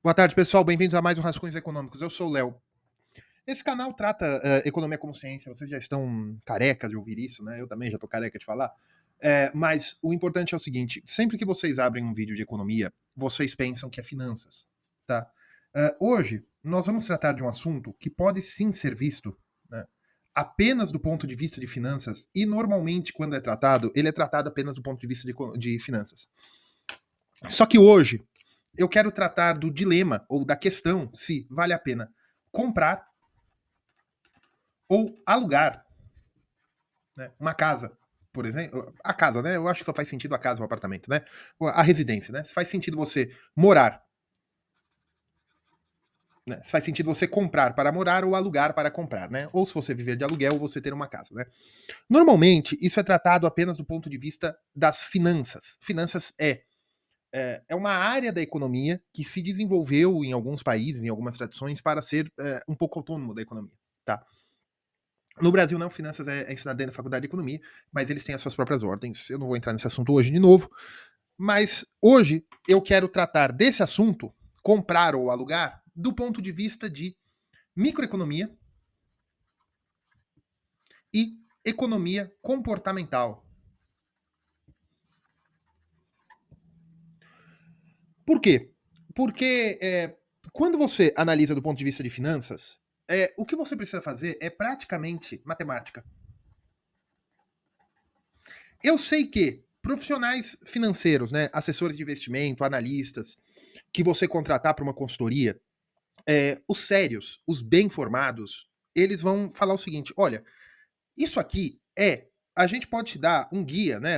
Boa tarde, pessoal. Bem-vindos a mais um Rascunhos Econômicos. Eu sou o Léo. Esse canal trata economia como ciência. Vocês já estão carecas de ouvir isso, né? Eu também já estou careca de falar. Mas o importante é o seguinte: sempre que vocês abrem um vídeo de economia, vocês pensam que é finanças, tá? Hoje, nós vamos tratar de um assunto que pode sim ser visto, né, apenas do ponto de vista de finanças, e normalmente, quando é tratado, ele é tratado apenas do ponto de vista de finanças. Só que hoje, eu quero tratar do dilema ou da questão se vale a pena comprar ou alugar, né, uma casa, por exemplo. A casa, né? Eu acho que só faz sentido a casa ou o apartamento, né? A residência, né? Se faz sentido você morar, né? Se faz sentido você comprar para morar ou alugar para comprar, né? Ou se você viver de aluguel ou você ter uma casa, né? Normalmente, isso é tratado apenas do ponto de vista das finanças. Finanças é uma área da economia que se desenvolveu em alguns países, em algumas tradições, para ser um pouco autônomo da economia. Tá? No Brasil, não, finanças é ensinado dentro da faculdade de economia, mas eles têm as suas próprias ordens. Eu não vou entrar nesse assunto hoje de novo, mas hoje eu quero tratar desse assunto, comprar ou alugar, do ponto de vista de microeconomia e economia comportamental. Por quê? Porque quando você analisa do ponto de vista de finanças, o que você precisa fazer é praticamente matemática. Eu sei que profissionais financeiros, né, assessores de investimento, analistas, que você contratar para uma consultoria, os sérios, os bem formados, eles vão falar o seguinte: olha, isso aqui a gente pode te dar um guia, né?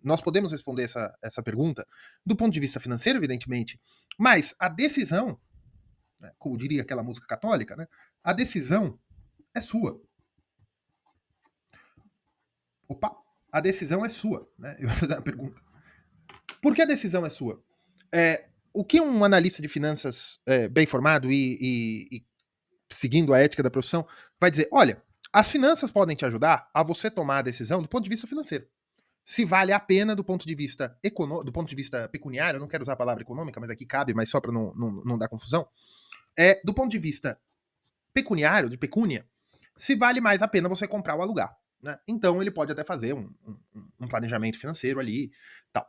Nós podemos responder essa pergunta do ponto de vista financeiro, evidentemente, mas a decisão, né, como diria aquela música católica, né? A decisão é sua. Opa, a decisão é sua, né? Eu vou fazer uma pergunta. Por que a decisão é sua? O que um analista de finanças bem formado e seguindo a ética da profissão vai dizer? Olha, as finanças podem te ajudar a você tomar a decisão do ponto de vista financeiro. Se vale a pena do ponto de vista do ponto de vista pecuniário, eu não quero usar a palavra econômica, mas aqui cabe, mas só para não dar confusão, do ponto de vista pecuniário, de pecúnia, se vale mais a pena você comprar ou alugar. Né? Então ele pode até fazer um planejamento financeiro ali, tal.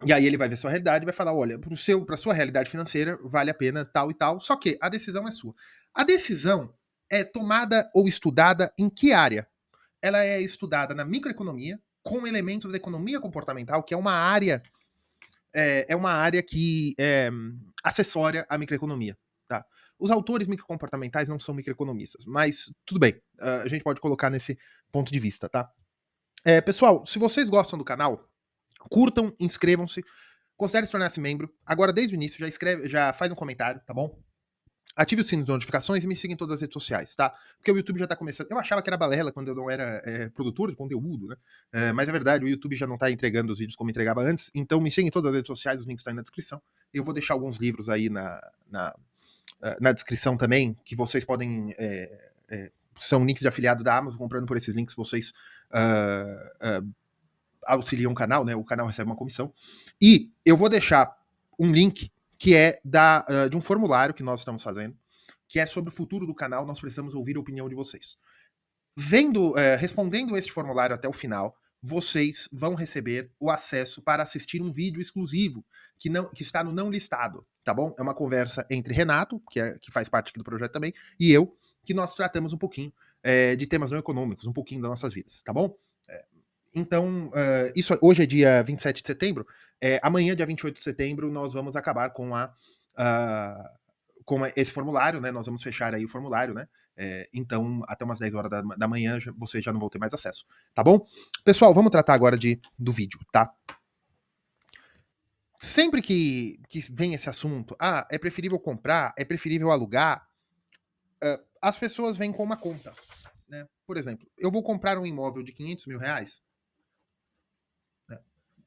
E aí ele vai ver sua realidade e vai falar, olha, para sua realidade financeira vale a pena tal e tal, só que a decisão é sua. A decisão é tomada ou estudada em que área? Ela é estudada na microeconomia, com elementos da economia comportamental, que é uma área que é acessória à microeconomia. Tá? Os autores microcomportamentais não são microeconomistas, mas tudo bem, a gente pode colocar nesse ponto de vista, tá? Pessoal, se vocês gostam do canal, curtam, inscrevam-se, considere se tornar-se membro. Agora, desde o início, já faz um comentário, tá bom? Ative o sino de notificações e me siga em todas as redes sociais, tá? Porque o YouTube já tá começando. Eu achava que era balela quando eu não era produtor de conteúdo, né? Mas é verdade, o YouTube já não tá entregando os vídeos como entregava antes. Então me siga em todas as redes sociais, os links estão aí na descrição. Eu vou deixar alguns livros aí na descrição também, que vocês podem. São links de afiliados da Amazon. Comprando por esses links, vocês auxiliam o canal, né? O canal recebe uma comissão. E eu vou deixar um link que é de um formulário que nós estamos fazendo, que é sobre o futuro do canal. Nós precisamos ouvir a opinião de vocês. Respondendo este formulário até o final, vocês vão receber o acesso para assistir um vídeo exclusivo que está no não listado, tá bom? É uma conversa entre Renato, que faz parte aqui do projeto também, e eu, que nós tratamos um pouquinho de temas não econômicos, um pouquinho das nossas vidas, tá bom? Então, isso hoje é dia 27 de setembro. Amanhã, dia 28 de setembro, nós vamos acabar a- com esse formulário, né? Nós vamos fechar aí o formulário, né? Então, até umas 10 horas da manhã, vocês já não vão ter mais acesso, tá bom? Pessoal, vamos tratar agora do vídeo, tá? Sempre que vem esse assunto, é preferível comprar, é preferível alugar, as pessoas vêm com uma conta, né? Por exemplo, eu vou comprar um imóvel de 500 mil reais, né?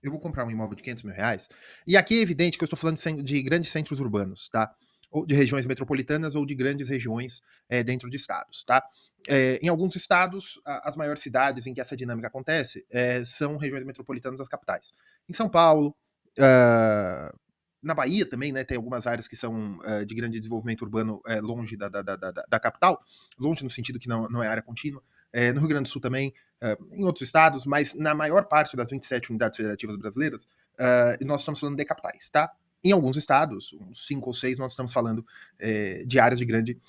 Eu vou comprar um imóvel de 500 mil reais, e aqui é evidente que eu estou falando de grandes centros urbanos, tá? Ou de regiões metropolitanas ou de grandes regiões dentro de estados, tá? Em alguns estados, as maiores cidades em que essa dinâmica acontece são regiões metropolitanas das capitais. Em São Paulo, ah, na Bahia também, né, tem algumas áreas que são de grande desenvolvimento urbano longe da capital, longe no sentido que não é área contínua. No Rio Grande do Sul também, em outros estados, mas na maior parte das 27 unidades federativas brasileiras, nós estamos falando de capitais, tá? Em alguns estados, uns 5 ou 6, nós estamos falando de áreas de grande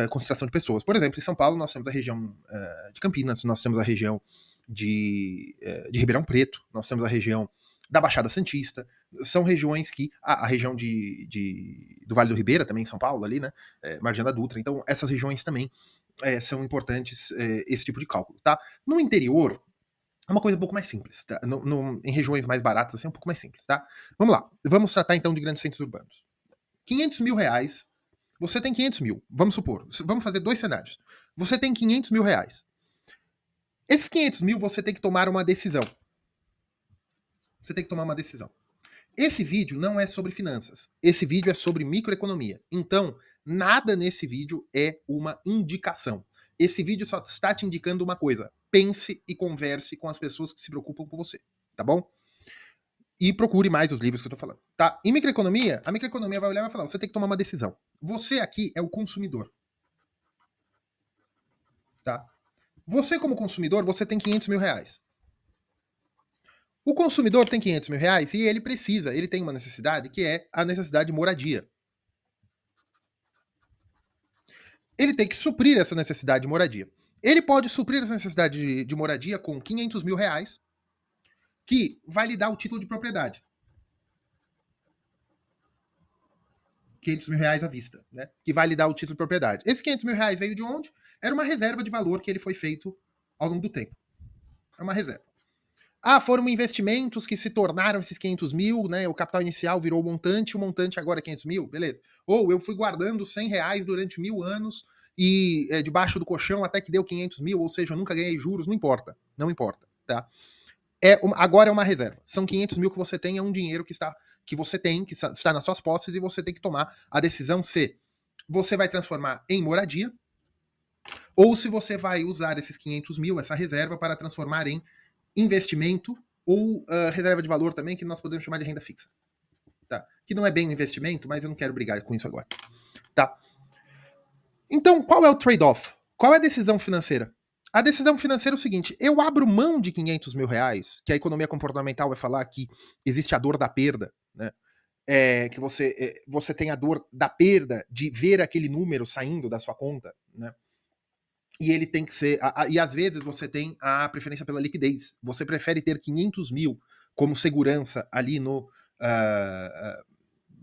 concentração de pessoas. Por exemplo, em São Paulo, nós temos a região de Campinas, nós temos a região de Ribeirão Preto, nós temos a região da Baixada Santista. São regiões que. A região do Vale do Ribeira, também em São Paulo, ali, né? Marginal da Dutra. Então, essas regiões também são importantes esse tipo de cálculo, tá? No interior, é uma coisa um pouco mais simples, tá? Em regiões mais baratas, assim, é um pouco mais simples, tá? Vamos lá. Vamos tratar então de grandes centros urbanos. 500 mil reais. Você tem 500 mil. Vamos supor. Vamos fazer 2 cenários. Você tem 500 mil reais. Esses 500 mil você tem que tomar uma decisão. Você tem que tomar uma decisão. Esse vídeo não é sobre finanças. Esse vídeo é sobre microeconomia. Então, nada nesse vídeo é uma indicação. Esse vídeo só está te indicando uma coisa. Pense e converse com as pessoas que se preocupam com você. Tá bom? E procure mais os livros que eu tô falando. Tá? Em microeconomia, a microeconomia vai olhar e vai falar: você tem que tomar uma decisão. Você aqui é o consumidor. Tá? Você, como consumidor, você tem 500 mil reais. O consumidor tem 500 mil reais e ele tem uma necessidade que é a necessidade de moradia. Ele tem que suprir essa necessidade de moradia. Ele pode suprir essa necessidade de moradia com 500 mil reais, que vai lhe dar o título de propriedade. 500 mil reais à vista, né? Que vai lhe dar o título de propriedade. Esses 500 mil reais veio de onde? Era uma reserva de valor que ele foi feito ao longo do tempo. É uma reserva. Foram investimentos que se tornaram esses 500 mil, né? O capital inicial virou o montante agora é 500 mil, beleza. Ou eu fui guardando 100 reais durante 1000 anos e debaixo do colchão até que deu 500 mil, ou seja, eu nunca ganhei juros, não importa. Não importa, tá? Agora é uma reserva. São 500 mil que você tem, é um dinheiro que você tem, que está nas suas posses e você tem que tomar a decisão se você vai transformar em moradia ou se você vai usar esses 500 mil, essa reserva, para transformar em investimento ou reserva de valor também, que nós podemos chamar de renda fixa. Tá? Que não é bem um investimento, mas eu não quero brigar com isso agora. Tá? Então, qual é o trade-off? Qual é a decisão financeira? A decisão financeira é o seguinte: eu abro mão de 500 mil reais, que a economia comportamental vai falar que existe a dor da perda, né? Que você tem a dor da perda de ver aquele número saindo da sua conta, né? E ele tem que ser. E às vezes você tem a preferência pela liquidez. Você prefere ter 500 mil como segurança ali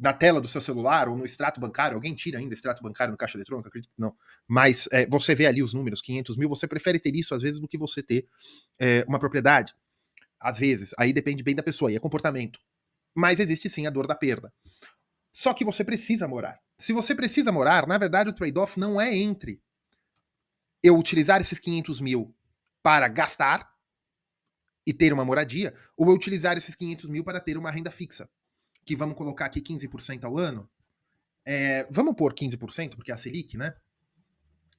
na tela do seu celular ou no extrato bancário. Alguém tira ainda extrato bancário no caixa eletrônico? Acredito que não. Mas você vê ali os números, 500 mil, você prefere ter isso às vezes do que você ter uma propriedade. Às vezes. Aí depende bem da pessoa, aí é comportamento. Mas existe sim a dor da perda. Só que você precisa morar. Se você precisa morar, na verdade o trade-off não é entre eu utilizar esses 500 mil para gastar e ter uma moradia, ou eu utilizar esses 500 mil para ter uma renda fixa, que vamos colocar aqui 15% ao ano. Vamos pôr 15%, porque é a Selic, né?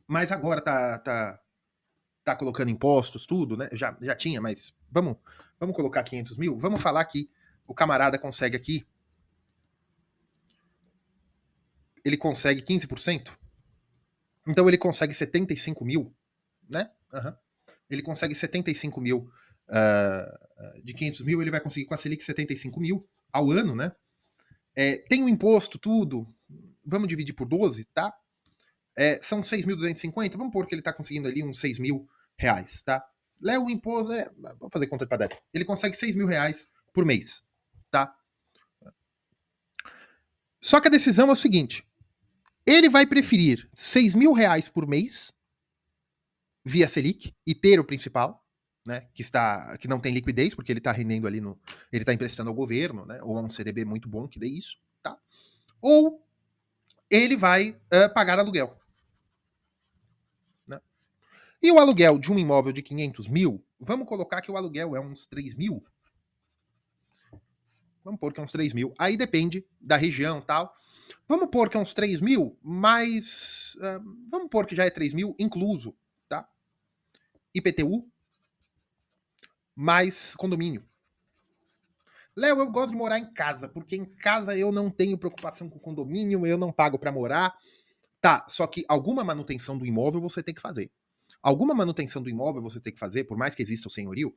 Mas agora tá colocando impostos, tudo, né? Já tinha, mas vamos colocar 500 mil? Vamos falar que o camarada consegue aqui, ele consegue 15%, então ele consegue 75 mil, né? Uhum. Ele consegue 75 mil de 500 mil, ele vai conseguir com a Selic 75 mil ao ano, né? Tem o imposto, tudo. Vamos dividir por 12, tá? São 6.250, vamos pôr que ele tá conseguindo ali uns 6 mil reais, tá? Leva o imposto, vou fazer conta de padaria. Ele consegue 6 mil reais por mês, tá? Só que a decisão é o seguinte: ele vai preferir 6 mil reais por mês via Selic e ter o principal, né, que não tem liquidez, porque ele está rendendo ali ele está emprestando ao governo, né, ou a um CDB muito bom que dê isso, tá? Ou ele vai pagar aluguel, né? E o aluguel de um imóvel de 500 mil, vamos colocar que o aluguel é uns 3 mil, vamos pôr que é uns 3 mil, aí depende da região, tal. Vamos pôr que é uns 3 mil, mas vamos pôr que já é 3 mil incluso, tá? IPTU mais condomínio. Léo, eu gosto de morar em casa, porque em casa eu não tenho preocupação com o condomínio, eu não pago pra morar. Tá, só que alguma manutenção do imóvel você tem que fazer. Alguma manutenção do imóvel você tem que fazer, por mais que exista o senhorio,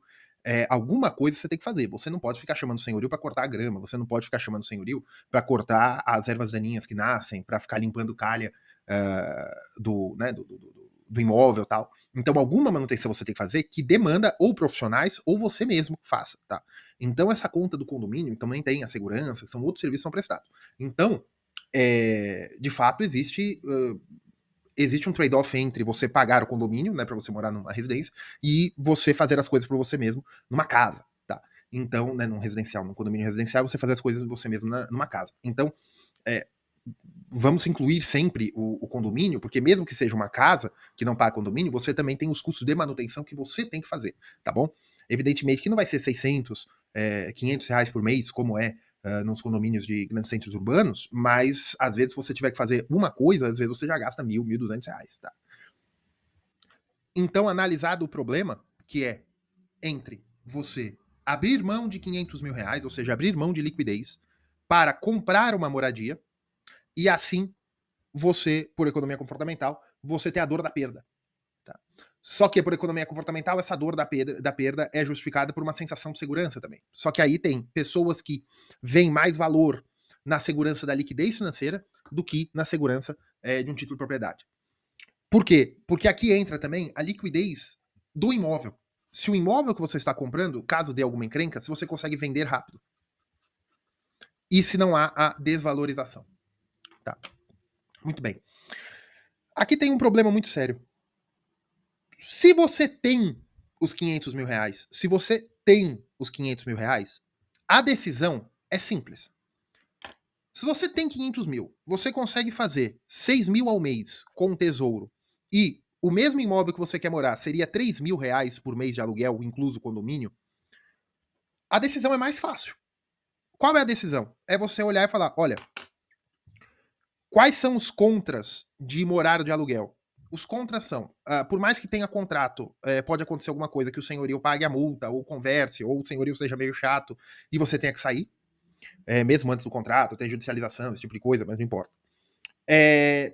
alguma coisa você tem que fazer. Você não pode ficar chamando o senhorio para cortar a grama, você não pode ficar chamando o senhorio para cortar as ervas daninhas que nascem, para ficar limpando calha do, né, do imóvel e tal. Então, alguma manutenção você tem que fazer que demanda ou profissionais ou você mesmo que faça, tá? Então, essa conta do condomínio também tem a segurança, são outros serviços que são prestados. Então, de fato, existe um trade-off entre você pagar o condomínio, né, para você morar numa residência, e você fazer as coisas por você mesmo numa casa, tá? Então, né, num residencial, num condomínio residencial, você fazer as coisas você mesmo numa casa. Então, é, vamos incluir sempre o condomínio, porque mesmo que seja uma casa que não paga condomínio, você também tem os custos de manutenção que você tem que fazer, tá bom? Evidentemente que não vai ser 600, 500 reais por mês, como é nos condomínios de grandes centros urbanos, mas às vezes se você tiver que fazer uma coisa, às vezes você já gasta 1.000, 1.200 reais, tá? Então, analisado o problema, que é entre você abrir mão de 500 mil reais, ou seja, abrir mão de liquidez, para comprar uma moradia, e assim você, por economia comportamental, você tem a dor da perda. Tá? Só que por economia comportamental, essa dor da perda é justificada por uma sensação de segurança também. Só que aí tem pessoas que veem mais valor na segurança da liquidez financeira do que na segurança de um título de propriedade. Por quê? Porque aqui entra também a liquidez do imóvel. Se o imóvel que você está comprando, caso dê alguma encrenca, se você consegue vender rápido. E se não há a desvalorização. Tá? Muito bem. Aqui tem um problema muito sério. Se você tem os 500 mil reais, se você tem os 500 mil reais, a decisão é simples. Se você tem 500 mil, você consegue fazer 6 mil ao mês com o tesouro e o mesmo imóvel que você quer morar seria 3 mil reais por mês de aluguel, incluso condomínio, a decisão é mais fácil. Qual é a decisão? É você olhar e falar, olha, quais são os contras de morar de aluguel? Os contras são, por mais que tenha contrato, pode acontecer alguma coisa que o senhorio pague a multa, ou converse, ou o senhorio seja meio chato e você tenha que sair, mesmo antes do contrato, tem judicialização, esse tipo de coisa, mas não importa.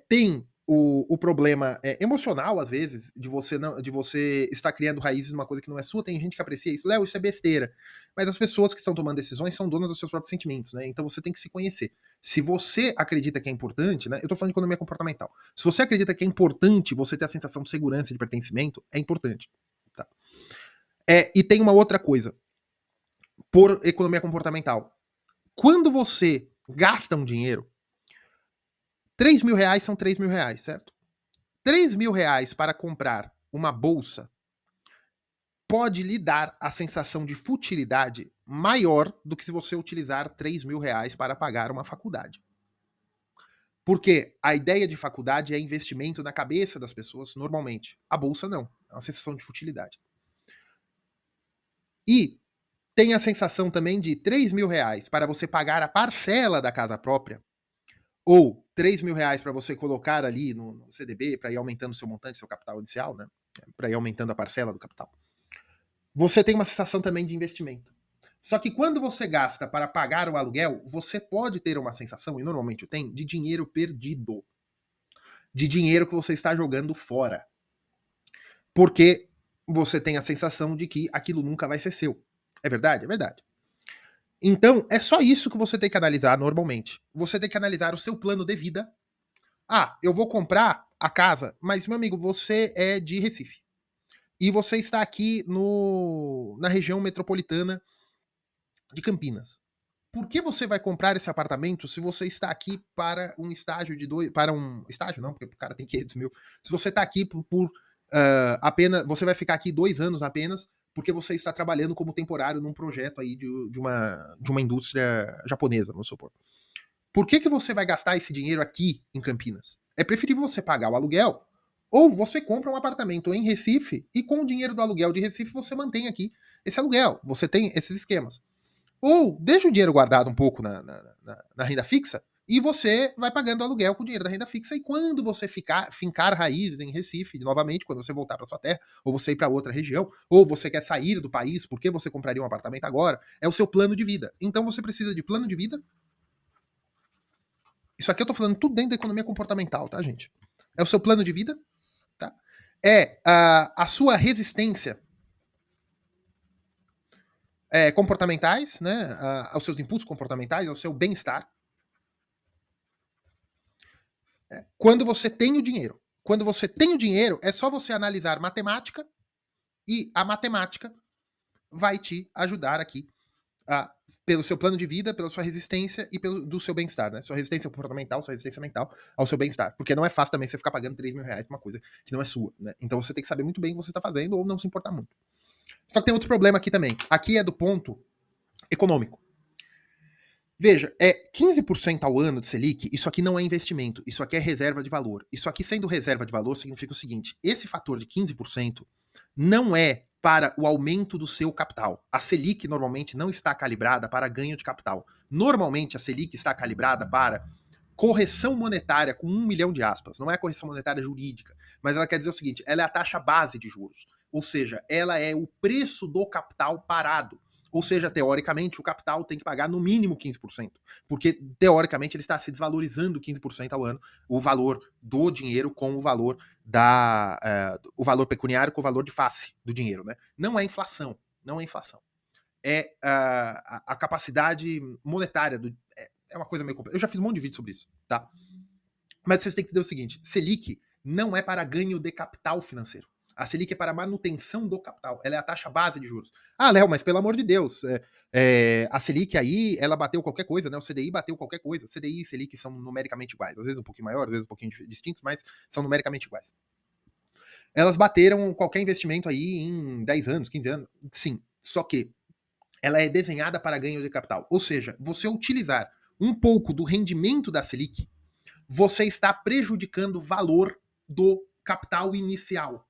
Tem o problema emocional, às vezes, de você estar criando raízes numa coisa que não é sua. Tem gente que aprecia isso. Léo, isso é besteira. Mas as pessoas que estão tomando decisões são donas dos seus próprios sentimentos, né? Então você tem que se conhecer. Se você acredita que é importante, né? Eu tô falando de economia comportamental. Se você acredita que é importante você ter a sensação de segurança e de pertencimento, é importante. Tá? E tem uma outra coisa. Por economia comportamental. Quando você gasta um dinheiro, 3 mil reais são 3 mil reais, certo? 3 mil reais para comprar uma bolsa pode lhe dar a sensação de futilidade maior do que se você utilizar 3 mil reais para pagar uma faculdade. Porque a ideia de faculdade é investimento na cabeça das pessoas, normalmente. A bolsa não. É uma sensação de futilidade. E tem a sensação também de 3 mil reais para você pagar a parcela da casa própria, ou 3 mil reais para você colocar ali no CDB para ir aumentando seu montante, seu capital inicial, né? Para ir aumentando a parcela do capital. Você tem uma sensação também de investimento. Só que quando você gasta para pagar o aluguel, você pode ter uma sensação, e normalmente tem, de dinheiro perdido. De dinheiro que você está jogando fora. Porque você tem a sensação de que aquilo nunca vai ser seu. É verdade? É verdade. Então, é só isso que você tem que analisar normalmente. Você tem que analisar o seu plano de vida. Ah, eu vou comprar a casa, mas, meu amigo, você é de Recife. E você está aqui na região metropolitana de Campinas. Por que você vai comprar esse apartamento se você está aqui para um estágio de dois. Para um. Estágio não, porque o cara tem 500 mil. Se você está aqui por apenas. Você vai ficar aqui 2 anos apenas, porque você está trabalhando como temporário num projeto aí de uma indústria japonesa, vamos supor. Por que você vai gastar esse dinheiro aqui em Campinas? É preferível você pagar o aluguel, ou você compra um apartamento em Recife e com o dinheiro do aluguel de Recife você mantém aqui esse aluguel. Você tem esses esquemas. Ou deixa o dinheiro guardado um pouco na renda fixa e você vai pagando aluguel com o dinheiro da renda fixa, e quando você fincar raízes em Recife, novamente, quando você voltar para sua terra, ou você ir para outra região, ou você quer sair do país, porque você compraria um apartamento agora, é o seu plano de vida. Então você precisa de plano de vida. Isso aqui eu tô falando tudo dentro da economia comportamental, tá, gente? É o seu plano de vida, tá? É a sua resistência comportamentais, né? Aos seus impulsos comportamentais, ao seu bem-estar. Quando você tem o dinheiro. Quando você tem o dinheiro, é só você analisar matemática, e a matemática vai te ajudar aqui pelo seu plano de vida, pela sua resistência e pelo do seu bem-estar, né? Sua resistência comportamental, sua resistência mental ao seu bem-estar. Porque não é fácil também você ficar pagando 3 mil reais por uma coisa que não é sua, né? Então você tem que saber muito bem o que você está fazendo ou não se importar muito. Só que tem outro problema aqui também. Aqui é do ponto econômico. Veja, 15% ao ano de Selic, isso aqui não é investimento, isso aqui é reserva de valor. Isso aqui sendo reserva de valor significa o seguinte, esse fator de 15% não é para o aumento do seu capital. A Selic normalmente não está calibrada para ganho de capital. Normalmente a Selic está calibrada para correção monetária com 1 milhão de aspas. Não é a correção monetária jurídica, mas ela quer dizer o seguinte, ela é a taxa base de juros. Ou seja, ela é o preço do capital parado. Ou seja, teoricamente, o capital tem que pagar no mínimo 15%, porque teoricamente ele está se desvalorizando 15% ao ano, o valor do dinheiro com o valor o valor pecuniário com o valor de face do dinheiro, né? Não é inflação, não é inflação. É a capacidade monetária é uma coisa meio complexa. Eu já fiz um monte de vídeo sobre isso, tá? Mas vocês têm que entender o seguinte: Selic não é para ganho de capital financeiro. A Selic é para manutenção do capital. Ela é a taxa base de juros. Ah, Léo, mas pelo amor de Deus, a Selic aí, ela bateu qualquer coisa, né? O CDI bateu qualquer coisa. CDI e Selic são numericamente iguais. Às vezes um pouquinho maior, às vezes um pouquinho distintos, mas são numericamente iguais. Elas bateram qualquer investimento aí em 10 anos, 15 anos. Sim. Só que ela é desenhada para ganho de capital. Ou seja, você utilizar um pouco do rendimento da Selic, você está prejudicando o valor do capital inicial.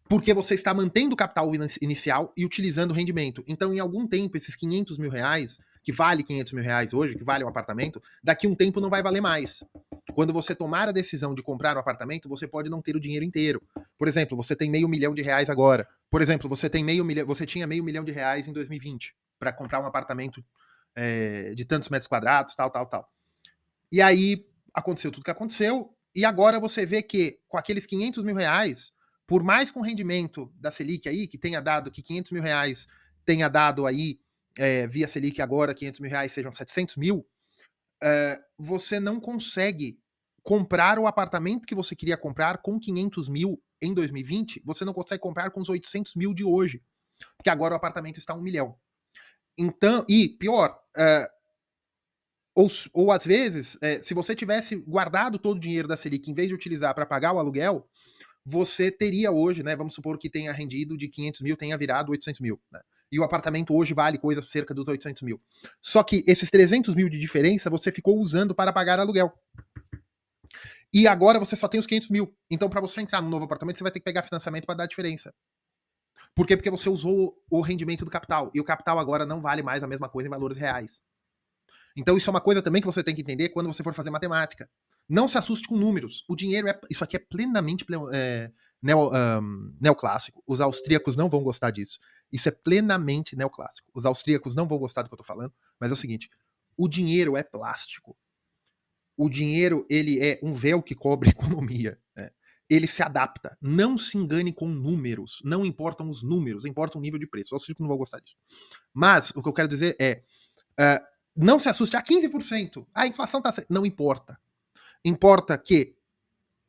Porque você está mantendo o capital inicial e utilizando o rendimento. Então, em algum tempo, esses 500 mil reais, que vale 500 mil reais hoje, que vale um apartamento, daqui a um tempo não vai valer mais. Quando você tomar a decisão de comprar um apartamento, você pode não ter o dinheiro inteiro. Por exemplo, você tem R$500 mil agora. Por exemplo, você tinha R$500 mil em 2020 para comprar um apartamento de tantos metros quadrados, tal, tal, tal. E aí aconteceu tudo que aconteceu, e agora você vê que com aqueles 500 mil reais, por mais com o rendimento da Selic aí, que tenha dado, que 500 mil reais tenha dado aí, via Selic agora, 500 mil reais sejam 700 mil, você não consegue comprar o apartamento que você queria comprar com 500 mil em 2020, você não consegue comprar com os 800 mil de hoje, porque agora o apartamento está 1 milhão. Então, e pior, ou às vezes, se você tivesse guardado todo o dinheiro da Selic em vez de utilizar para pagar o aluguel, você teria hoje, né? Vamos supor que tenha rendido de 500 mil, tenha virado 800 mil. Né? E o apartamento hoje vale coisa cerca dos 800 mil. Só que esses 300 mil de diferença você ficou usando para pagar aluguel. E agora você só tem os 500 mil. Então, para você entrar no novo apartamento, você vai ter que pegar financiamento para dar a diferença. Por quê? Porque você usou o rendimento do capital. E o capital agora não vale mais a mesma coisa em valores reais. Então isso é uma coisa também que você tem que entender quando você for fazer matemática. Não se assuste com números. O dinheiro isso aqui é plenamente neoclássico. Os austríacos não vão gostar disso. Isso é plenamente neoclássico. Os austríacos não vão gostar do que eu tô falando, mas é o seguinte: o dinheiro é plástico. O dinheiro, ele é um véu que cobre a economia. Né? Ele se adapta. Não se engane com números. Não importam os números, importa o nível de preço. Os austríacos não vão gostar disso. Mas o que eu quero dizer é não se assuste, 15%. A inflação tá. Não importa. Importa que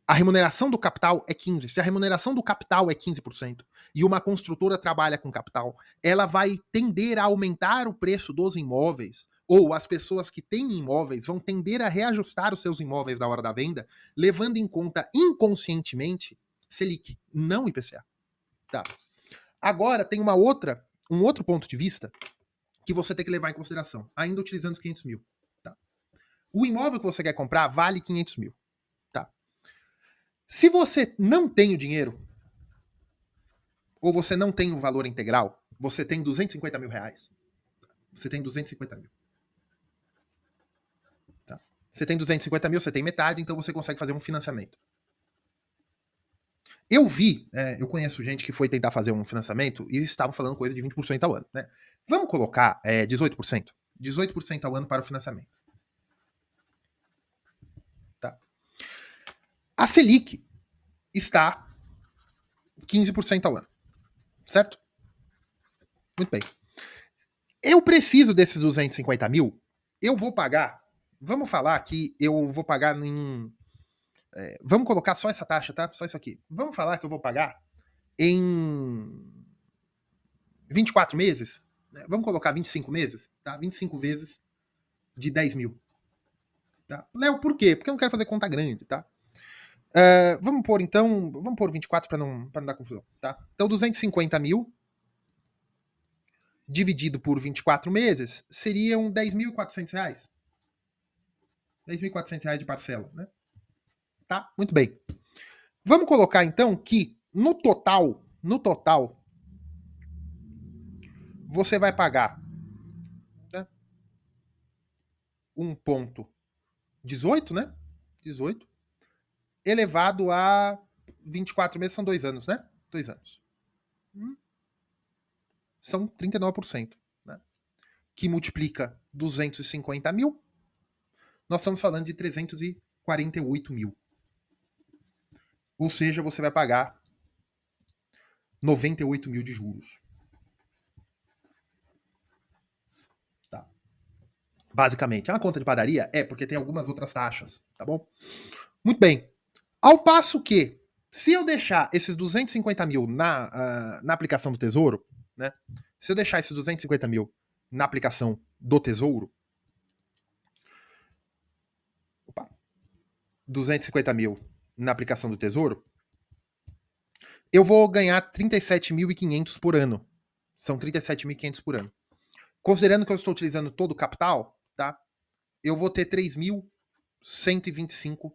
a remuneração do capital é 15%. Se a remuneração do capital é 15% e uma construtora trabalha com capital, ela vai tender a aumentar o preço dos imóveis, ou as pessoas que têm imóveis vão tender a reajustar os seus imóveis na hora da venda, levando em conta inconscientemente Selic, não IPCA. Tá. Agora tem um outro ponto de vista que você tem que levar em consideração, ainda utilizando os 500 mil. Tá? O imóvel que você quer comprar vale 500 mil. Tá? Se você não tem o dinheiro, ou você não tem o valor integral, você tem 250 mil reais. Você tem 250 mil. Tá? Você tem 250 mil, você tem metade, então você consegue fazer um financiamento. Eu vi, eu conheço gente que foi tentar fazer um financiamento e estavam falando coisa de 20% ao ano, né? Vamos colocar 18%. 18% ao ano para o financiamento. Tá? A Selic está 15% ao ano. Certo? Muito bem. Eu preciso desses 250 mil, eu vou pagar. Vamos falar que eu vou pagar em. Vamos colocar só essa taxa, tá? Só isso aqui. Vamos falar que eu vou pagar em 24 meses. Né? Vamos colocar 25 meses, tá? 25 vezes de 10 mil. Tá? Léo, por quê? Porque eu não quero fazer conta grande, tá? Vamos pôr então. Vamos pôr 24 para não dar confusão, tá? Então 250 mil dividido por 24 meses seriam R$10.400. R$10.400 de parcela, né? Tá? Muito bem. Vamos colocar então que no total, você vai pagar, né, 1,18, né? 18 elevado a 24 meses, são 2 anos, né? 2 anos. São 39%, né? Que multiplica 250 mil, nós estamos falando de 348 mil. Ou seja, você vai pagar 98 mil de juros. Tá? Basicamente. É uma conta de padaria? É, porque tem algumas outras taxas, tá bom? Muito bem. Ao passo que, se eu deixar esses 250 mil na aplicação do Tesouro, né? Se eu deixar esses 250 mil na aplicação do Tesouro, 250 mil na aplicação do Tesouro, eu vou ganhar 37.500 por ano. São 37.500 por ano. Considerando que eu estou utilizando todo o capital, tá? Eu vou ter 3.125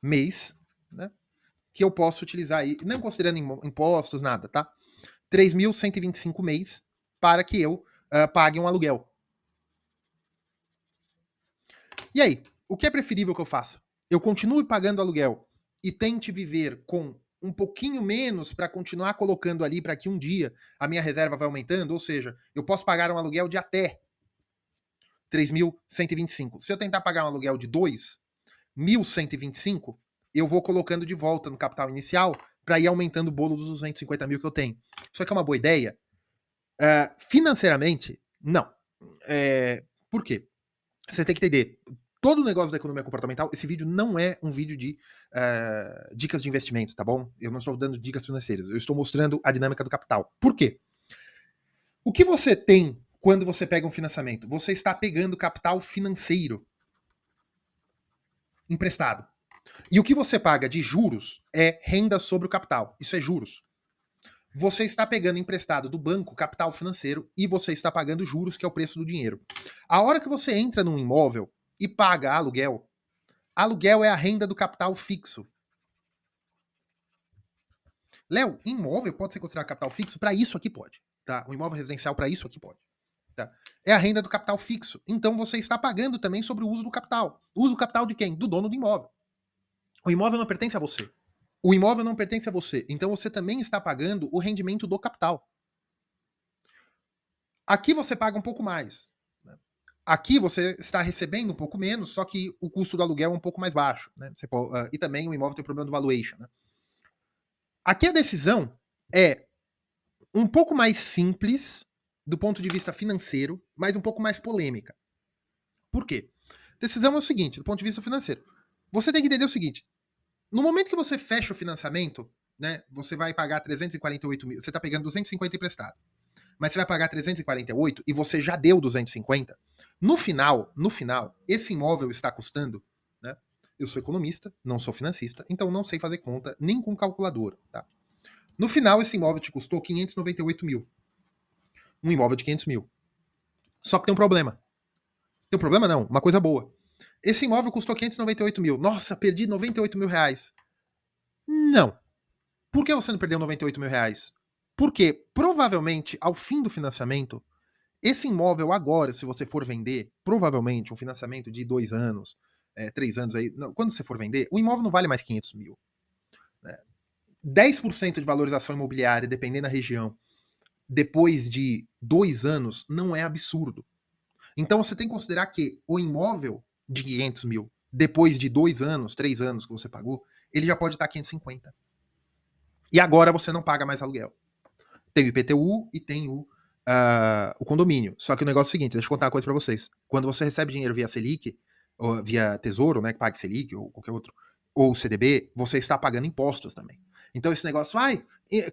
mês, né? Que eu posso utilizar aí, não considerando impostos, nada, tá? 3.125 mês para que eu pague um aluguel. E aí, o que é preferível que eu faça? Eu continue pagando aluguel e tente viver com um pouquinho menos para continuar colocando ali para que um dia a minha reserva vai aumentando, ou seja, eu posso pagar um aluguel de até 3.125. Se eu tentar pagar um aluguel de 2.125, eu vou colocando de volta no capital inicial para ir aumentando o bolo dos 250 mil que eu tenho. Isso aqui é uma boa ideia? Financeiramente, não. Por quê? Você tem que entender. Todo o negócio da economia comportamental, esse vídeo não é um vídeo de dicas de investimento, tá bom? Eu não estou dando dicas financeiras. Eu estou mostrando a dinâmica do capital. Por quê? O que você tem quando você pega um financiamento? Você está pegando capital financeiro emprestado. E o que você paga de juros é renda sobre o capital. Isso é juros. Você está pegando emprestado do banco capital financeiro e você está pagando juros, que é o preço do dinheiro. A hora que você entra num imóvel e paga aluguel, aluguel é a renda do capital fixo. Léo, imóvel pode ser considerado capital fixo? Para isso aqui pode. Tá? O imóvel residencial para isso aqui pode. Tá? É a renda do capital fixo. Então você está pagando também sobre o uso do capital. O uso do capital de quem? Do dono do imóvel. O imóvel não pertence a você. O imóvel não pertence a você. Então você também está pagando o rendimento do capital. Aqui você paga um pouco mais. Né? Aqui você está recebendo um pouco menos, só que o custo do aluguel é um pouco mais baixo. Né? E também o imóvel tem o problema do valuation. Né? Aqui a decisão é um pouco mais simples do ponto de vista financeiro, mas um pouco mais polêmica. Por quê? Decisão é o seguinte, do ponto de vista financeiro. Você tem que entender o seguinte. No momento que você fecha o financiamento, né, você vai pagar 348 mil. Você está pegando 250 emprestado. Mas você vai pagar 348 e você já deu 250. No final, esse imóvel está custando, né? Eu sou economista, não sou financista, então não sei fazer conta nem com calculadora, tá? No final, esse imóvel te custou 598 mil. Um imóvel de 500 mil. Só que tem um problema. Tem um problema não, uma coisa boa. Esse imóvel custou 598 mil. Nossa, perdi 98 mil reais. Não. Por que você não perdeu 98 mil reais? Porque, provavelmente, ao fim do financiamento, esse imóvel agora, se você for vender, provavelmente um financiamento de 2 anos, 3 anos aí, quando você for vender, o imóvel não vale mais 500 mil. Né? 10% de valorização imobiliária, dependendo da região, depois de 2 anos, não é absurdo. Então você tem que considerar que o imóvel de 500 mil, depois de 2 anos, 3 anos que você pagou, ele já pode estar 550. E agora você não paga mais aluguel. Tem o IPTU e tem o condomínio. Só que o negócio é o seguinte, deixa eu contar uma coisa pra vocês. Quando você recebe dinheiro via Selic, ou via Tesouro, né, que paga Selic, ou qualquer outro, ou CDB, você está pagando impostos também. Então esse negócio,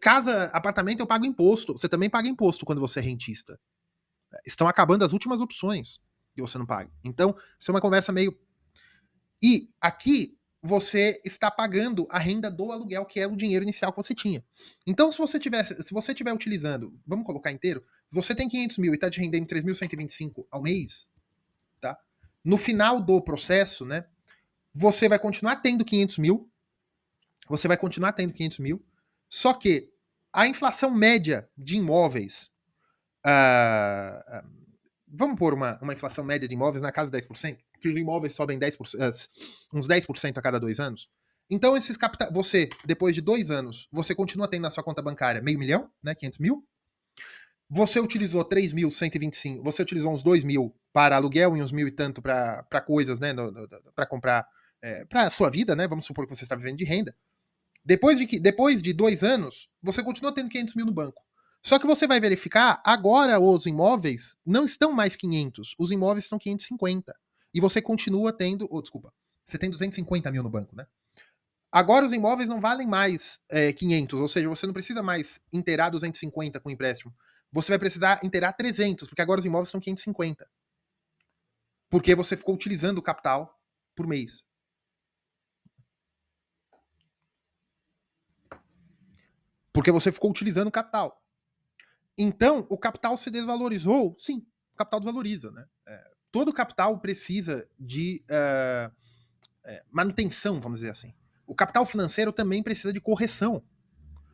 casa, apartamento eu pago imposto. Você também paga imposto quando você é rentista. Estão acabando as últimas opções que você não paga. Então, isso é uma conversa meio... E aqui você está pagando a renda do aluguel, que é o dinheiro inicial que você tinha. Então, se você estiver utilizando, vamos colocar inteiro, você tem 500 mil e está te rendendo 3.125 ao mês, tá? No final do processo, né, você vai continuar tendo 500 mil, só que a inflação média de imóveis, vamos pôr uma inflação média de imóveis na casa de 10%, que os imóveis sobem 10%, uns 10% a cada 2 anos. Então, esses capitais, você, depois de 2 anos, você continua tendo na sua conta bancária meio milhão, né, 500 mil. Você utilizou 3.125, você utilizou uns 2 mil para aluguel e uns mil e tanto para coisas, né, para comprar, para a sua vida, né, vamos supor que você está vivendo de renda. Depois de 2 anos, você continua tendo 500 mil no banco. Só que você vai verificar, agora os imóveis não estão mais 500, os imóveis estão 550. E você continua tendo, desculpa, você tem 250 mil no banco, né? Agora os imóveis não valem mais 500, ou seja, você não precisa mais inteirar 250 com empréstimo. Você vai precisar inteirar 300, porque agora os imóveis são 550. Porque você ficou utilizando o capital por mês. Porque você ficou utilizando o capital. Então, o capital se desvalorizou? Sim, o capital desvaloriza, né? Todo capital precisa de manutenção, vamos dizer assim. O capital financeiro também precisa de correção,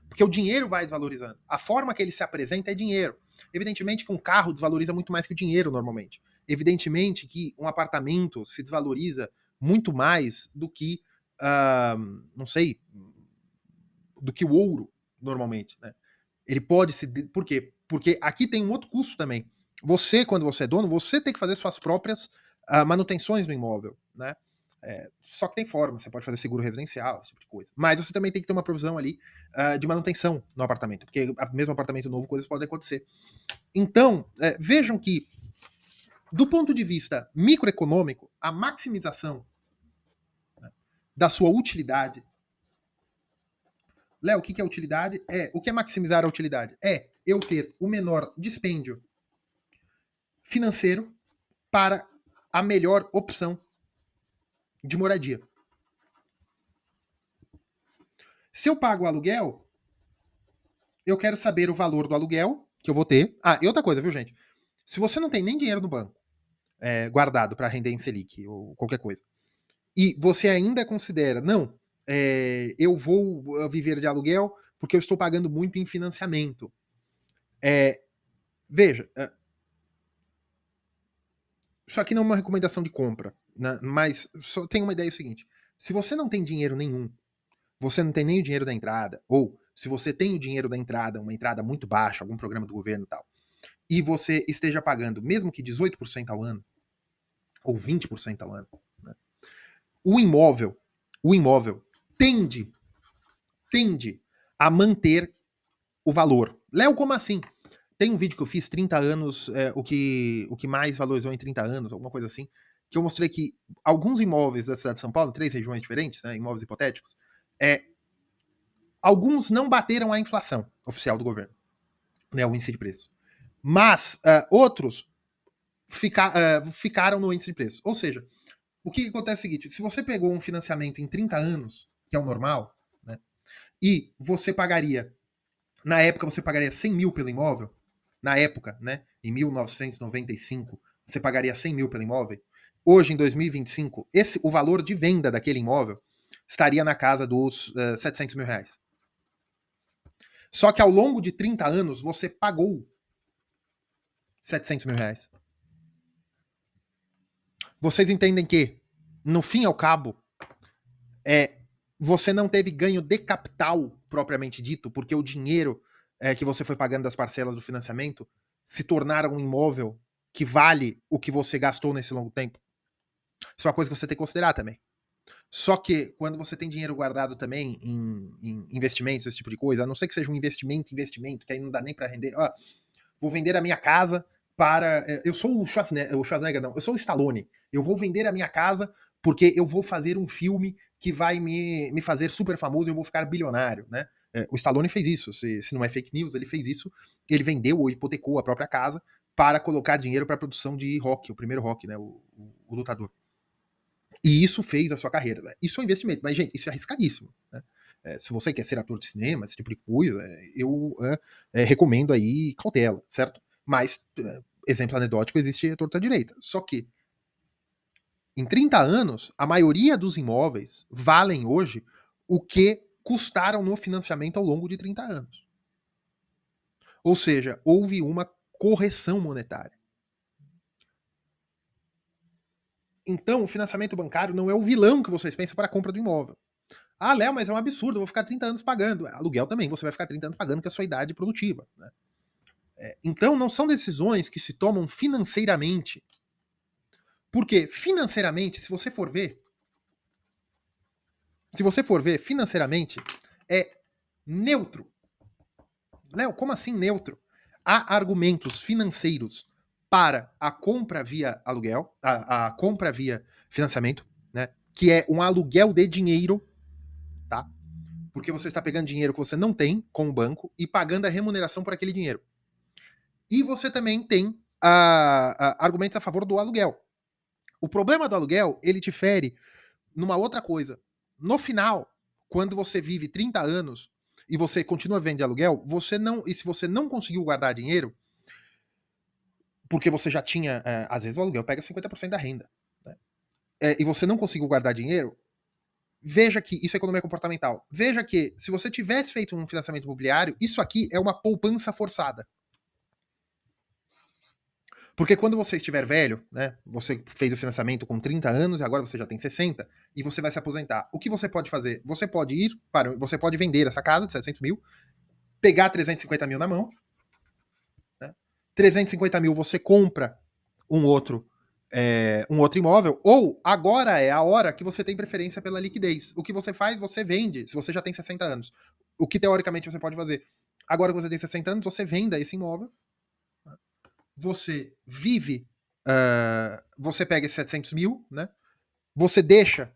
porque o dinheiro vai desvalorizando. A forma que ele se apresenta é dinheiro. Evidentemente que um carro desvaloriza muito mais que o dinheiro normalmente. Evidentemente que um apartamento se desvaloriza muito mais do que, não sei, do que o ouro normalmente, né? Ele pode se... Por quê? Porque aqui tem um outro custo também. Você, quando você é dono, você tem que fazer suas próprias manutenções no imóvel, né? Só que tem forma, você pode fazer seguro residencial, esse tipo de coisa. Mas você também tem que ter uma provisão ali de manutenção no apartamento, porque mesmo apartamento novo, coisas podem acontecer. Então, vejam que, do ponto de vista microeconômico, a maximização, né, da sua utilidade... Léo, o que é utilidade? O que é maximizar a utilidade? É eu ter o menor dispêndio financeiro para a melhor opção de moradia. Se eu pago o aluguel, eu quero saber o valor do aluguel que eu vou ter. E outra coisa, viu, gente? Se você não tem nem dinheiro no banco guardado para render em Selic ou qualquer coisa, e você ainda considera, não, eu vou viver de aluguel porque eu estou pagando muito em financiamento. Veja, isso aqui não é uma recomendação de compra, né? Mas só tem uma ideia seguinte: se você não tem dinheiro nenhum, você não tem nem o dinheiro da entrada, ou se você tem o dinheiro da entrada, uma entrada muito baixa, algum programa do governo e tal, e você esteja pagando, mesmo que 18% ao ano, ou 20% ao ano, né? o imóvel tende a manter o valor. Léo, como assim? Tem um vídeo que eu fiz, 30 anos, o que mais valorizou em 30 anos, alguma coisa assim, que eu mostrei que alguns imóveis da cidade de São Paulo, 3 regiões diferentes, né, imóveis hipotéticos, alguns não bateram a inflação oficial do governo, né, o índice de preço. Mas outros ficaram no índice de preço. Ou seja, o que acontece é o seguinte: se você pegou um financiamento em 30 anos, que é o normal, né, e você pagaria, na época você pagaria 100 mil pelo imóvel, na época, né, em 1995, você pagaria 100 mil pelo imóvel. Hoje, em 2025, o valor de venda daquele imóvel estaria na casa dos 700 mil reais. Só que ao longo de 30 anos, você pagou R$ 700 mil. Vocês entendem que, no fim e ao cabo, você não teve ganho de capital propriamente dito, porque o dinheiro que você foi pagando das parcelas do financiamento se tornaram um imóvel que vale o que você gastou nesse longo tempo. Isso é uma coisa que você tem que considerar também. Só que quando você tem dinheiro guardado também em investimentos, esse tipo de coisa, a não ser que seja um investimento, que aí não dá nem para render. Vou vender a minha casa para. Eu sou o Schwarzenegger, não, eu sou o Stallone. Eu vou vender a minha casa porque eu vou fazer um filme que vai me fazer super famoso e eu vou ficar bilionário, né? O Stallone fez isso, se não é fake news, ele fez isso. Ele vendeu ou hipotecou a própria casa para colocar dinheiro para a produção de Rocky, o primeiro Rocky, né? O lutador. E isso fez a sua carreira. Isso é um investimento, mas, gente, isso é arriscadíssimo. Né? Se você quer ser ator de cinema, esse tipo de coisa, eu recomendo aí cautela, certo? Mas, exemplo anedótico, existe a torta direita. Só que, em 30 anos, a maioria dos imóveis valem hoje o que custaram no financiamento ao longo de 30 anos. Ou seja, houve uma correção monetária. Então, o financiamento bancário não é o vilão que vocês pensam para a compra do imóvel. Ah, Léo, mas é um absurdo, eu vou ficar 30 anos pagando. Aluguel também, você vai ficar 30 anos pagando, que é a sua idade produtiva. Né? Então, não são decisões que se tomam financeiramente. Porque, financeiramente, se você for ver, financeiramente, é neutro. Léo, como assim neutro? Há argumentos financeiros para a compra via aluguel, a compra via financiamento, né? Que é um aluguel de dinheiro, tá? Porque você está pegando dinheiro que você não tem com o banco e pagando a remuneração por aquele dinheiro. E você também tem argumentos a favor do aluguel. O problema do aluguel, ele te fere numa outra coisa. No final, quando você vive 30 anos e você continua vivendo de aluguel, e se você não conseguiu guardar dinheiro, porque você já tinha, às vezes o aluguel pega 50% da renda, né? E você não conseguiu guardar dinheiro, veja que isso é economia comportamental. Veja que se você tivesse feito um financiamento imobiliário, isso aqui é uma poupança forçada. Porque quando você estiver velho, né, você fez o financiamento com 30 anos e agora você já tem 60 e você vai se aposentar. O que você pode fazer? Você pode vender essa casa de 700 mil, pegar 350 mil na mão, né, 350 mil você compra um outro, um outro imóvel, ou agora é a hora que você tem preferência pela liquidez. O que você faz? Você vende, se você já tem 60 anos. O que teoricamente você pode fazer? Agora que você tem 60 anos, você venda esse imóvel, você vive, você pega esses 700 mil, né? Você deixa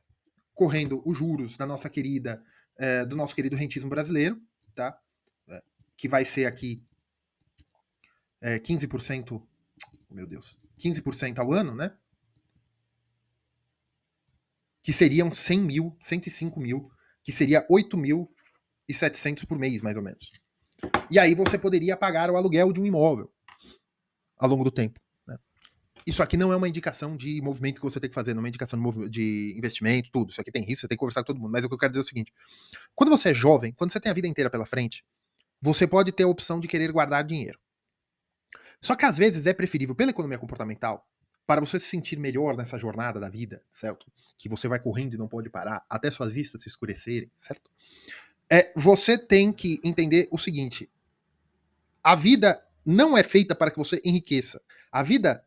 correndo os juros da nossa querida, do nosso querido rentismo brasileiro, tá? Que vai ser aqui 15%, meu Deus, 15% ao ano, né? Que seriam 100 mil, 105 mil, que seria 8.700 por mês, mais ou menos. E aí você poderia pagar o aluguel de um imóvel ao longo do tempo. Né? Isso aqui não é uma indicação de movimento que você tem que fazer, não é uma indicação de investimento, tudo. Isso aqui tem risco, você tem que conversar com todo mundo. Mas o que eu quero dizer é o seguinte: quando você é jovem, quando você tem a vida inteira pela frente, você pode ter a opção de querer guardar dinheiro. Só que às vezes é preferível, pela economia comportamental, para você se sentir melhor nessa jornada da vida, certo? Que você vai correndo e não pode parar, até suas vistas se escurecerem, certo? Você tem que entender o seguinte: a vida não é feita para que você enriqueça. A vida,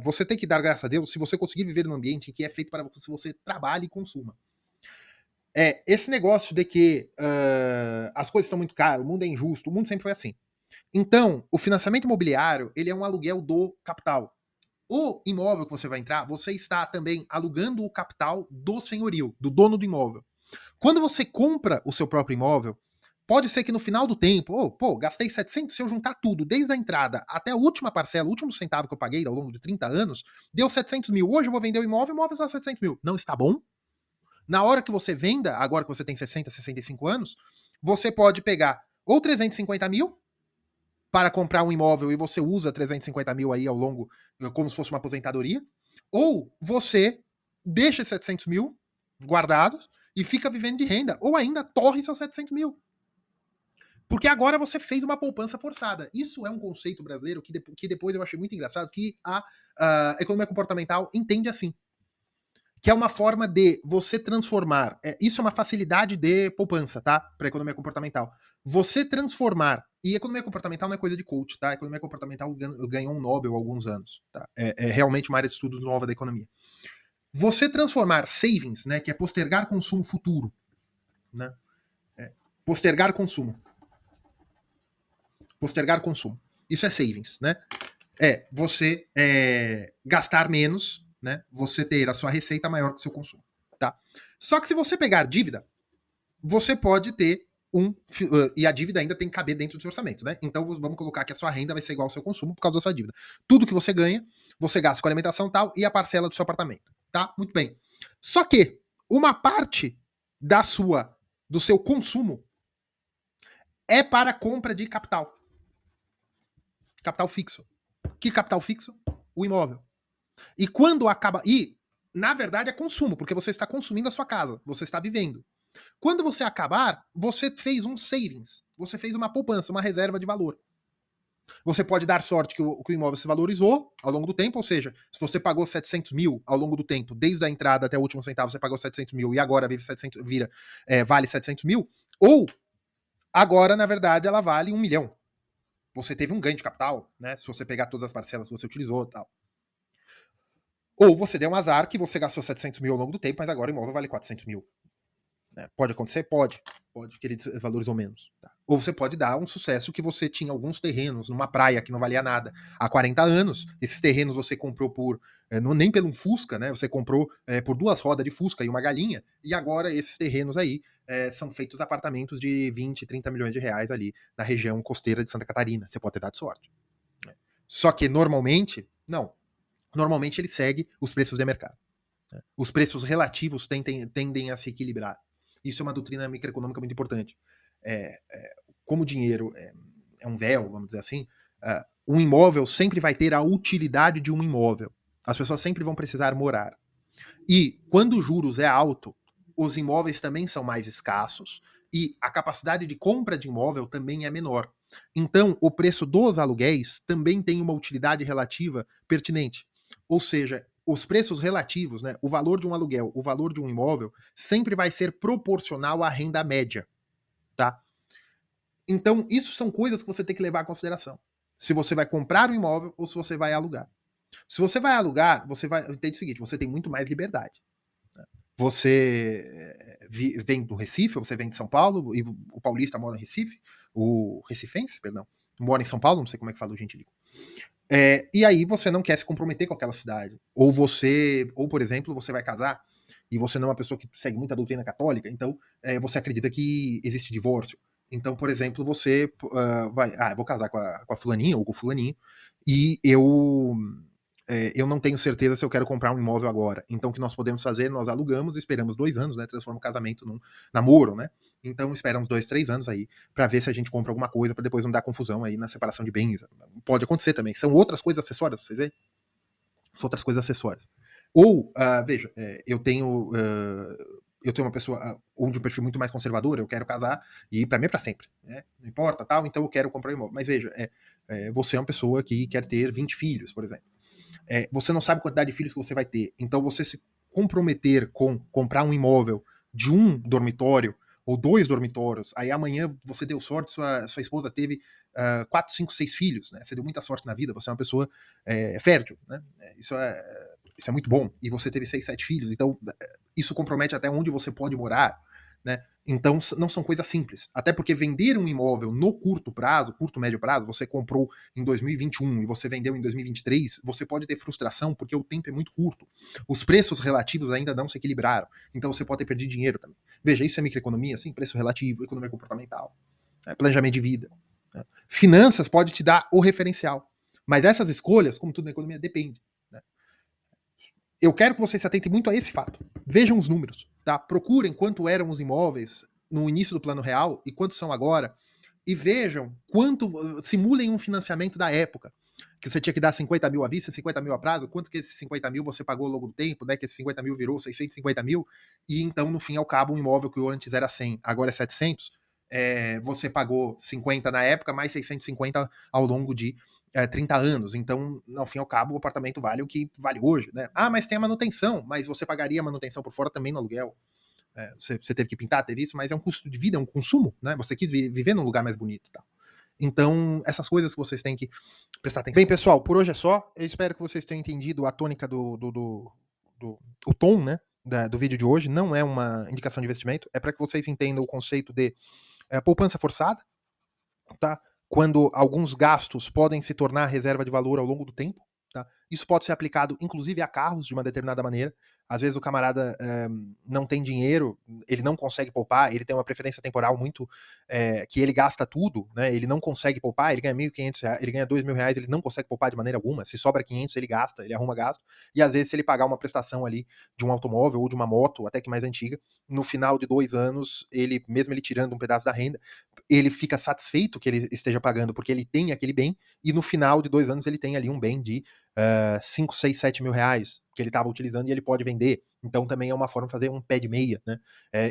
você tem que dar graças a Deus se você conseguir viver num ambiente que é feito para que você trabalhe e consuma. Esse negócio de que as coisas estão muito caras, o mundo é injusto, o mundo sempre foi assim. Então, o financiamento imobiliário, ele é um aluguel do capital. O imóvel que você vai entrar, você está também alugando o capital do senhorio, do dono do imóvel. Quando você compra o seu próprio imóvel, pode ser que no final do tempo, gastei 700, se eu juntar tudo, desde a entrada até a última parcela, o último centavo que eu paguei ao longo de 30 anos, deu 700 mil. Hoje eu vou vender o imóvel está 700 mil. Não está bom? Na hora que você venda, agora que você tem 60, 65 anos, você pode pegar ou 350 mil para comprar um imóvel e você usa 350 mil aí ao longo, como se fosse uma aposentadoria, ou você deixa 700 mil guardados e fica vivendo de renda, ou ainda torre seus 700 mil. Porque agora você fez uma poupança forçada. Isso é um conceito brasileiro que depois eu achei muito engraçado, que a economia comportamental entende assim. Que é uma forma de você transformar. Isso é uma facilidade de poupança, tá? Para economia comportamental. Você transformar. E economia comportamental não é coisa de coach, tá? Economia comportamental ganhou um Nobel há alguns anos. Tá? É realmente uma área de estudos nova da economia. Você transformar savings, né? Que é postergar consumo futuro. Né? Postergar consumo. Postergar consumo. Isso é savings, né? É você gastar menos, né? Você ter a sua receita maior que o seu consumo, tá? Só que se você pegar dívida, você pode ter e a dívida ainda tem que caber dentro do seu orçamento, né? Então vamos colocar que a sua renda vai ser igual ao seu consumo por causa da sua dívida. Tudo que você ganha, você gasta com alimentação e tal e a parcela do seu apartamento, tá? Muito bem. Só que uma parte do seu consumo é para compra de capital. Capital fixo. Que capital fixo? O imóvel. E quando acaba. E, na verdade, é consumo, porque você está consumindo a sua casa, você está vivendo. Quando você acabar, você fez um savings, você fez uma poupança, uma reserva de valor. Você pode dar sorte que o imóvel se valorizou ao longo do tempo, ou seja, se você pagou 700 mil ao longo do tempo, desde a entrada até o último centavo, você pagou 700 mil e agora vale 700 mil, ou agora, na verdade, ela vale 1 milhão. Você teve um ganho de capital, né? Se você pegar todas as parcelas que você utilizou e tal. Ou você deu um azar que você gastou 700 mil ao longo do tempo, mas agora o imóvel vale 400 mil. Né? Pode acontecer? Pode. Pode que ele desvalorizou menos. Tá? Ou você pode dar um sucesso que você tinha alguns terrenos numa praia que não valia nada há 40 anos. Esses terrenos você comprou por. Nem pelo um Fusca, né? Você comprou por 2 rodas de Fusca e uma galinha. E agora esses terrenos aí são feitos apartamentos de 20, 30 milhões de reais ali na região costeira de Santa Catarina. Você pode ter dado sorte. Né? Só que normalmente, não. Normalmente ele segue os preços de mercado. Né? Os preços relativos tendem a se equilibrar. Isso é uma doutrina microeconômica muito importante. Como o dinheiro é um véu, vamos dizer assim, um imóvel sempre vai ter a utilidade de um imóvel. As pessoas sempre vão precisar morar. E quando o juros é alto, os imóveis também são mais escassos e a capacidade de compra de imóvel também é menor. Então, o preço dos aluguéis também tem uma utilidade relativa pertinente. Ou seja, os preços relativos, né, o valor de um aluguel, o valor de um imóvel, sempre vai ser proporcional à renda média, tá? Então, isso são coisas que você tem que levar em consideração. Se você vai comprar um imóvel ou se você vai alugar. Se você vai alugar, você vai entende o seguinte, você tem muito mais liberdade. Você vem do Recife, ou você vem de São Paulo, e o paulista mora em Recife, o recifense, perdão, mora em São Paulo, não sei como é que fala o gentilico. E aí você não quer se comprometer com aquela cidade. Ou por exemplo, você vai casar e você não é uma pessoa que segue muita doutrina católica, então você acredita que existe divórcio. Então, por exemplo, você eu vou casar com a fulaninha ou com o fulaninho, e eu não tenho certeza se eu quero comprar um imóvel agora. Então, o que nós podemos fazer? Nós alugamos, esperamos 2 anos, né? Transforma o casamento num namoro, né? Então, esperamos 2, 3 anos aí para ver se a gente compra alguma coisa, para depois não dar confusão aí na separação de bens. Pode acontecer também. São outras coisas acessórias, vocês veem? São outras coisas acessórias. Ou, veja, eu tenho uma pessoa ou de um perfil muito mais conservador, eu quero casar e para mim é para sempre, né? Não importa, tal, então eu quero comprar um imóvel. Mas veja, você é uma pessoa que quer ter 20 filhos, por exemplo. Você não sabe a quantidade de filhos que você vai ter. Então, você se comprometer com comprar um imóvel de um dormitório ou 2 dormitórios, aí amanhã você deu sorte, sua esposa teve 4, 5, 6 filhos, né? Você deu muita sorte na vida, você é uma pessoa fértil, né? Isso é muito bom. E você teve 6, 7 filhos, então isso compromete até onde você pode morar, né? Então não são coisas simples. Até porque vender um imóvel no curto prazo, curto médio prazo, você comprou em 2021 e você vendeu em 2023, você pode ter frustração porque o tempo é muito curto. Os preços relativos ainda não se equilibraram. Então você pode ter perdido dinheiro também. Veja, isso é microeconomia, sim, preço relativo, economia comportamental, planejamento de vida. Né? Finanças pode te dar o referencial. Mas essas escolhas, como tudo na economia, depende. Né? Eu quero que vocês se atentem muito a esse fato. Vejam os números, tá? Procurem quanto eram os imóveis no início do Plano Real e quanto são agora, e vejam simulem um financiamento da época, que você tinha que dar 50 mil à vista, 50 mil a prazo, quanto que esses 50 mil você pagou ao longo do tempo, né? Que esses 50 mil virou 650 mil, e então, no fim ao cabo, um imóvel que antes era 100, agora é 700, você pagou 50 na época, mais 650 ao longo de 30 anos. Então, ao fim e ao cabo, o apartamento vale o que vale hoje, né? Ah, mas tem a manutenção, mas você pagaria a manutenção por fora também no aluguel. Você teve que pintar, teve isso, mas é um custo de vida, é um consumo, né? Você quis viver num lugar mais bonito e tal. Então, essas coisas que vocês têm que prestar atenção. Bem, pessoal, por hoje é só. Eu espero que vocês tenham entendido a tônica o tom, né, do vídeo de hoje. Não é uma indicação de investimento, é para que vocês entendam o conceito de poupança forçada, tá? Quando alguns gastos podem se tornar reserva de valor ao longo do tempo, tá? Isso pode ser aplicado, inclusive, a carros de uma determinada maneira. Às vezes o camarada não tem dinheiro, ele não consegue poupar, ele tem uma preferência temporal muito que ele gasta tudo, né? Ele não consegue poupar, ele ganha R$ 1.500, ele ganha R$ 2.000, ele não consegue poupar de maneira alguma. Se sobra 500, ele gasta, ele arruma gasto. E às vezes, se ele pagar uma prestação ali de um automóvel ou de uma moto, até que mais antiga, no final de 2 anos, ele, mesmo ele tirando um pedaço da renda, ele fica satisfeito que ele esteja pagando porque ele tem aquele bem, e no final de 2 anos ele tem ali um bem de 5, 6, 7 mil reais que ele estava utilizando e ele pode vender. Então também é uma forma de fazer um pé de meia, né?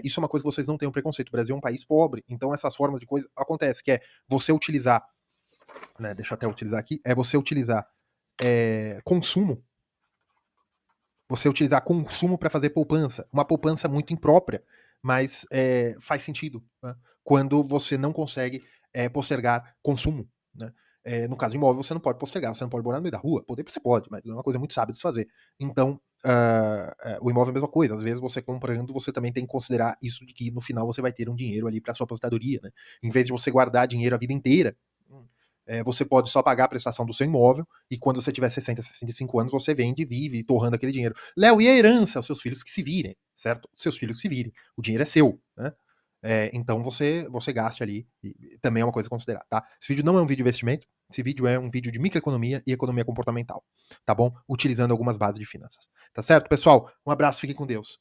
Isso é uma coisa que vocês não tenham preconceito. O Brasil é um país pobre, então essas formas de coisa acontece, que é você utilizar, né? Deixa eu até utilizar aqui, é você utilizar consumo, você utilizar consumo para fazer poupança, uma poupança muito imprópria, mas faz sentido, né? Quando você não consegue postergar consumo, né? No caso imóvel, você não pode postergar, você não pode morar no meio da rua. Poder você pode, mas não é uma coisa muito sábia de se fazer. Então, o imóvel é a mesma coisa. Às vezes, você comprando, você também tem que considerar isso de que no final você vai ter um dinheiro ali para sua aposentadoria, né? Em vez de você guardar dinheiro a vida inteira, você pode só pagar a prestação do seu imóvel e quando você tiver 60, 65 anos, você vende e vive torrando aquele dinheiro. Léo, e a herança? Os seus filhos que se virem, certo? Seus filhos que se virem. O dinheiro é seu, né? Então você gaste ali, e também é uma coisa a considerar, tá? Esse vídeo não é um vídeo de investimento, esse vídeo é um vídeo de microeconomia e economia comportamental, tá bom? Utilizando algumas bases de finanças. Tá certo, pessoal? Um abraço, fiquem com Deus.